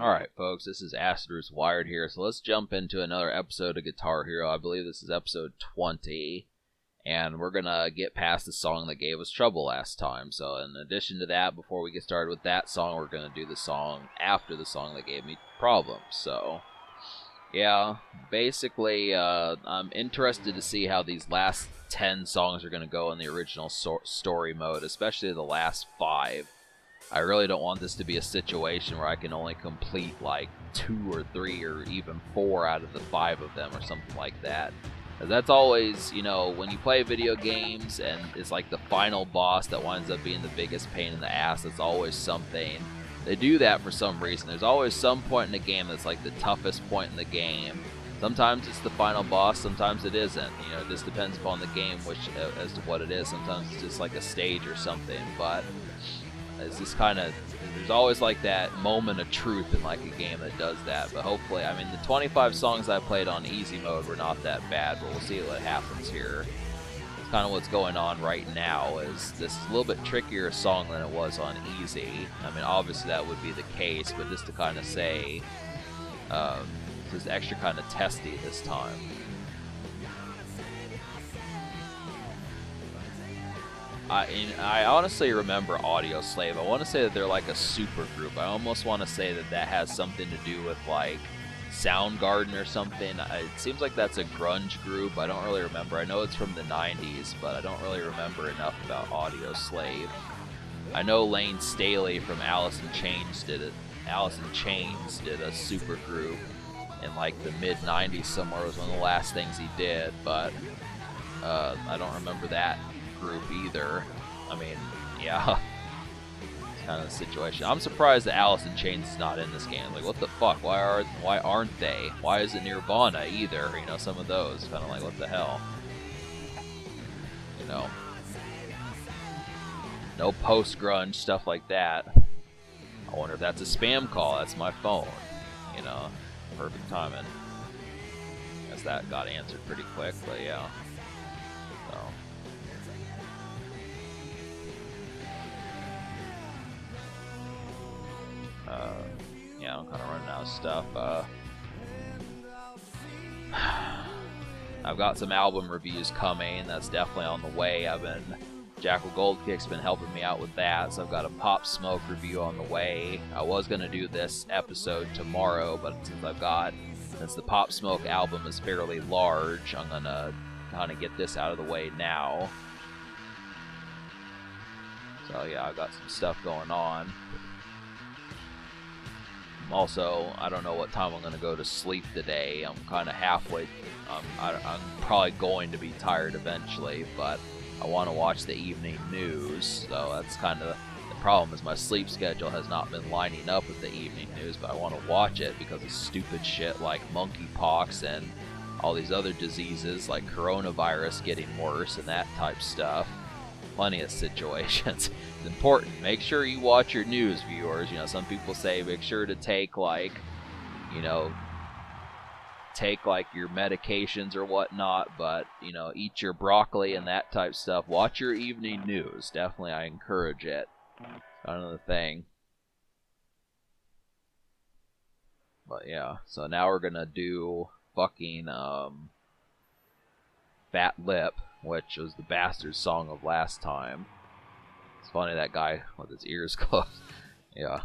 Alright folks, this is Aster's Wired here, so let's jump into another episode of Guitar Hero. I believe this is episode 20, and we're gonna get past the song that gave us trouble last time. So in addition to that, before we get started with that song, we're gonna do the song after the song that gave me problems. So yeah, basically I'm interested to see how these last 10 songs are gonna go in the original story mode, especially the last 5. I really don't want this to be a situation where I can only complete like 2 or 3 or even 4 out of the 5 of them or something like that. That's always, you know, when you play video games and it's like the final boss that winds up being the biggest pain in the ass, it's always something. They do that for some reason. There's always some point in the game that's like the toughest point in the game. Sometimes it's the final boss, sometimes it isn't. You know, it just depends upon the game as to what it is. Sometimes it's just like a stage or something, but it's just kind of, there's always like that moment of truth in like a game that does that. But hopefully, I mean, the 25 songs I played on easy mode were not that bad, but we'll see what happens here. It's kind of what's going on right now. Is this is a little bit trickier song than it was on easy. I mean, obviously that would be the case, but just to kind of say, this is extra kind of testy this time. I honestly remember Audio Slave. I want to say that they're like a super group. I almost want to say that that has something to do with like Soundgarden or something. It seems like that's a grunge group. I don't really remember. I know it's from the 90s, but I don't really remember enough about Audio Slave. I know Lane Staley from Alice in Chains did it. Alice in Chains did a super group in like the mid 90s somewhere. It was one of the last things he did, but I don't remember that group either. I mean, yeah, it's kind of the situation. I'm surprised that Alice in Chains is not in this game. Like, what the fuck? Why aren't they? Why isn't Nirvana either? You know, some of those kind of like, what the hell? You know, no post grunge stuff like that. I wonder if that's a spam call. That's my phone. You know, perfect timing. Guess that got answered pretty quick, but yeah. So. Yeah, I'm kind of running out of stuff. I've got some album reviews coming. That's definitely on the way. Jackal Goldkick's been helping me out with that, so I've got a Pop Smoke review on the way. I was going to do this episode tomorrow, but since the Pop Smoke album is fairly large, I'm going to kind of get this out of the way now. So yeah, I've got some stuff going on. Also, I don't know what time I'm going to go to sleep today. I'm kind of halfway. I'm probably going to be tired eventually, but I want to watch the evening news. So that's kind of the problem, is my sleep schedule has not been lining up with the evening news, but I want to watch it because of stupid shit like monkeypox and all these other diseases like coronavirus getting worse and that type stuff. Plenty of situations. It's important. Make sure you watch your news, viewers. You know, some people say make sure to take like your medications or whatnot, but you know, eat your broccoli and that type stuff. Watch your evening news. Definitely, I encourage it. Another thing. But yeah, so now we're gonna do fucking Fat Lip, which was the Bastard song of last time. It's funny, that guy with his ears closed. Yeah.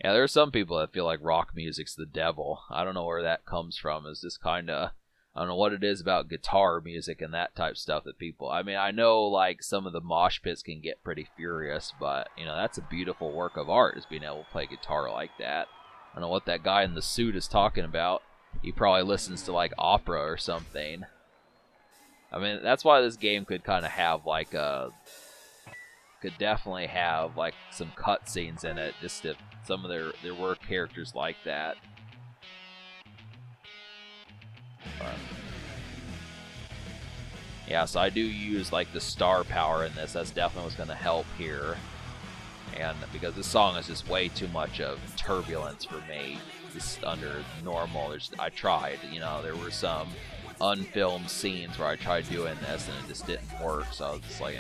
Yeah, there are some people that feel like rock music's the devil. I don't know where that comes from. It's just kind of, I don't know what it is about guitar music and that type stuff that people, I mean, I know like some of the mosh pits can get pretty furious, but you know, that's a beautiful work of art, is being able to play guitar like that. I don't know what that guy in the suit is talking about. He probably listens to like opera or something. I mean, that's why this game could kind of have like could definitely have like some cutscenes in it, just if some of there were characters like that. But, yeah, so I do use like the star power in this. That's definitely what's going to help here. And because this song is just way too much of turbulence for me, just under normal. I tried, you know, there were some unfilmed scenes where I tried doing this and it just didn't work, so I was just like,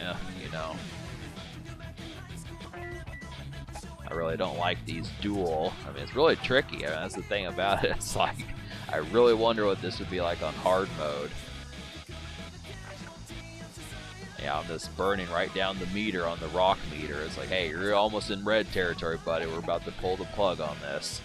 you know. I really don't like these dual. I mean, it's really tricky. I mean, that's the thing about it. It's like, I really wonder what this would be like on hard mode. Yeah, I'm just burning right down the meter on the rock meter. It's like, hey, you're almost in red territory, buddy. We're about to pull the plug on this.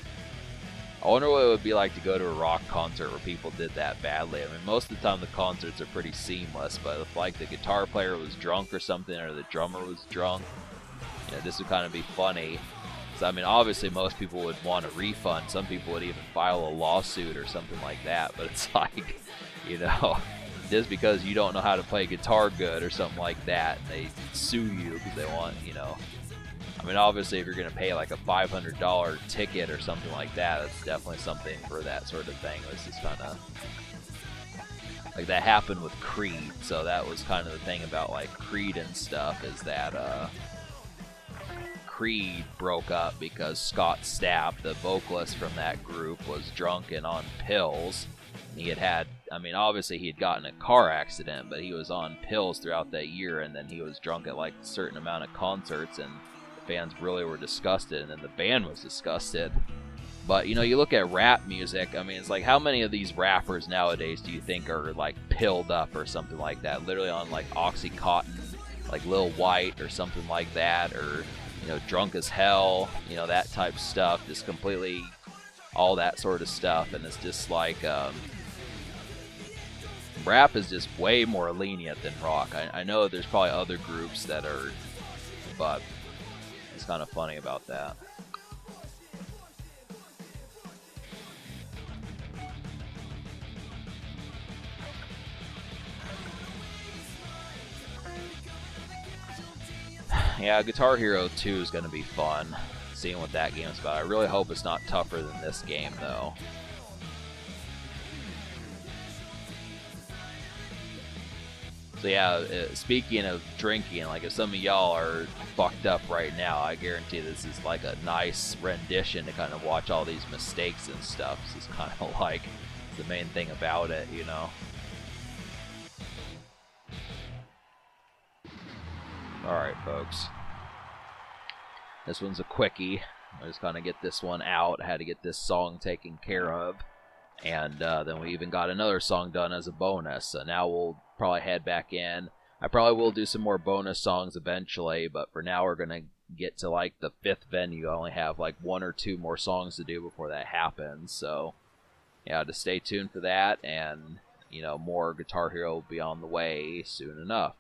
I wonder what it would be like to go to a rock concert where people did that badly. I mean, most of the time the concerts are pretty seamless, but if like the guitar player was drunk or something, or the drummer was drunk, you know, this would kind of be funny. So, I mean, obviously most people would want a refund. Some people would even file a lawsuit or something like that, but it's like, you know, just because you don't know how to play guitar good or something like that, they sue you because they want, you know. I mean, obviously, if you're going to pay like a $500 ticket or something like that, that's definitely something for that sort of thing. This is kind of like that happened with Creed. So that was kind of the thing about like Creed and stuff, is that Creed broke up because Scott Stapp, the vocalist from that group, was drunk and on pills. He had, I mean, obviously he had gotten a car accident, but he was on pills throughout that year, and then he was drunk at like a certain amount of concerts, and fans really were disgusted, and then the band was disgusted. But, you know, you look at rap music, I mean, it's like, how many of these rappers nowadays do you think are like pilled up or something like that, literally on like Oxycontin, like Lil White or something like that, or, you know, drunk as hell, you know, that type of stuff, just completely all that sort of stuff. And it's just like rap is just way more lenient than rock. I know there's probably other groups that are, but it's kind of funny about that. Yeah, Guitar Hero 2 is going to be fun, seeing what that game's about. I really hope it's not tougher than this game, though. So yeah, speaking of drinking, like if some of y'all are fucked up right now, I guarantee this is like a nice rendition to kind of watch all these mistakes and stuff. This is kind of like the main thing about it, you know? Alright, folks. This one's a quickie. I just kind of get this one out. I had to get this song taken care of. And then we even got another song done as a bonus. So now we'll probably head back in. I probably will do some more bonus songs eventually, but for now we're going to get to like the 5th venue. I only have like 1 or 2 more songs to do before that happens. So yeah, just stay tuned for that, and you know, more Guitar Hero will be on the way soon enough.